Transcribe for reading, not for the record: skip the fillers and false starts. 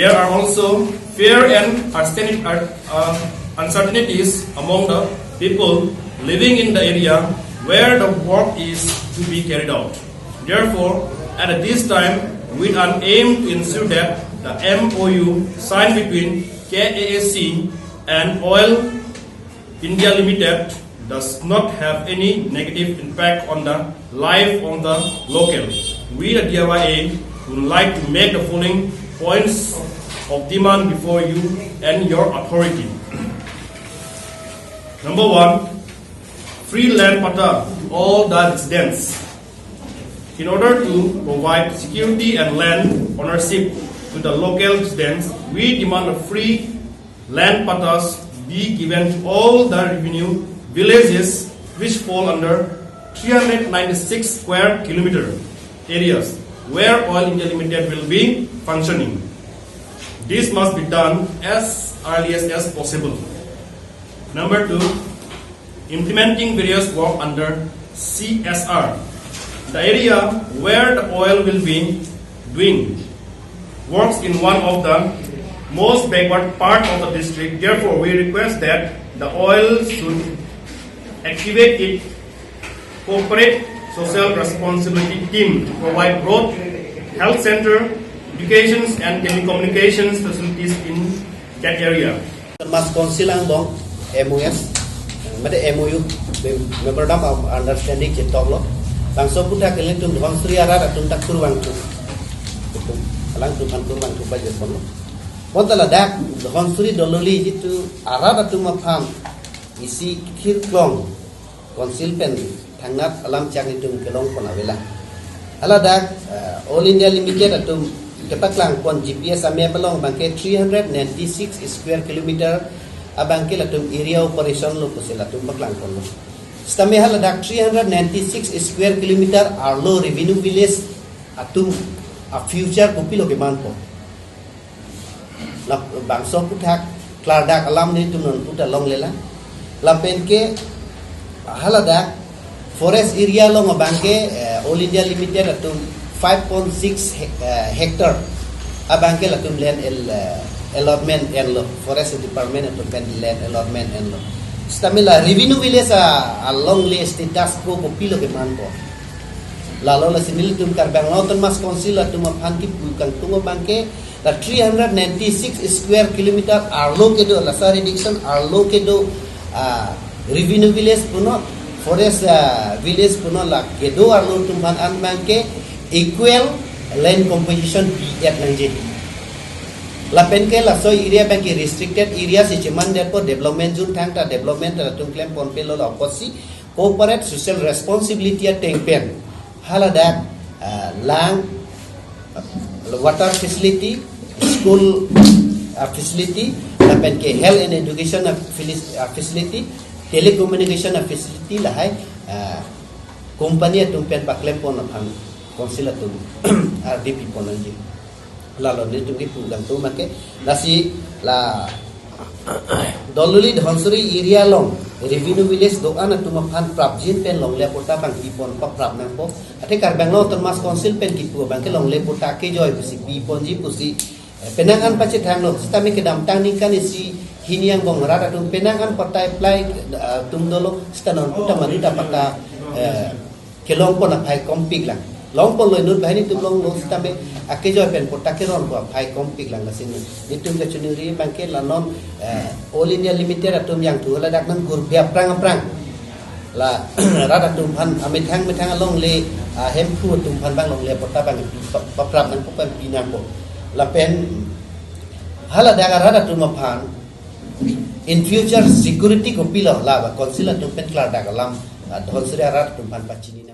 There are also fear and uncertainties among the people living in the area where the work is to be carried out. Therefore, at this time, with an aim to ensure that the MOU signed between KAAC and Oil India Limited does not have any negative impact on the life of the local, we the DYA would like to make the following points of demand before you and your authority. Number 1, free land pata to all the residents. In order to provide security and land ownership to the local residents, we demand a free land patas be given to all the revenue villages which fall under 396 square kilometer areas where Oil India Limited will be functioning. This must be done as early as possible. Number 2, implementing various work under CSR. The area where the oil will be doing works in one of the most backward part of the district. Therefore, we request that the oil should activate its corporate social responsibility team to provide road, health center, education and telecommunications facilities in that area. Mas konsilang bong MOS, made MOU memorandum of understanding cetoklo. Bangsa puta kelen tum dhon sri ara tum tak kurwang tu. Alang tum kan kurwang tu baje kono. Montala dak dhon sri dololi jitu ara tum pham isi khirklong konsil pen thangnat alam chang tum kelong kona vela. Ala dak All India Limited atum ketaklang kon GPS ame belong bangke 396 square kilometer abangke latum area operation lo kusela tum baklang kono. Stame hal dak 396 square kilometer arlo revenue village atum a future kopilo ke manpo. La bangso puthak klar dak alam ni tum puta long lela. La penke hal dak forest area lo ngabangke All India Limited atum 5.6 hectare abangke latum land allotment and lo forest department atum land allotment and lo stamila revenue village along le status ko kopilo ke manpo lalo la sinil tum karbang lautan mas council atum aphanki pulkang tungo bangke la 396 square kilometer arlo ke do la sa reduction arlo ke do revenue village puno forest village puno la ke do arlo tum ban an bangke equal land composition at nanje la penke la so area banki restricted areas is man therefore development zone thang ta development tum claim pon pelo la kosi corporate social responsibility at pen hala that lang water facility school facility la penke health and education facility telecommunication facility la hai company tum pen pa claim pon phang konsila tu RDP ponanji lalo ni tu gitu dan tu make nasi la doluli dhonsuri area long revenue village doan tu maphan prapjin pen long le pota bang ipon pa prap nang po ate karbang lo termas konsil pen kipu bang ke long le pota ke joy pusi ipon ji pusi penangan pace thang lo stami ke dam tang ni kan isi hiniang bong rada tu penangan pota apply tum dolo stanon puta mari dapata kelong pon apai kompik lang long pon loy nur bahini tum long lo stame ake joy pen pota ke ron ko apai kompik lang la sini nitum ke chunuri bangke la non All India Limited atum yang tu la dak nang gur biap prang la rada tum phan amit hang along le hem khu tum phan bang long le pota bang paprap nang popan pinang po la pen hala daga rada tum phan in future security ko pilo la ba consular tum pen klar daga lam dhonsri rada tum phan pachini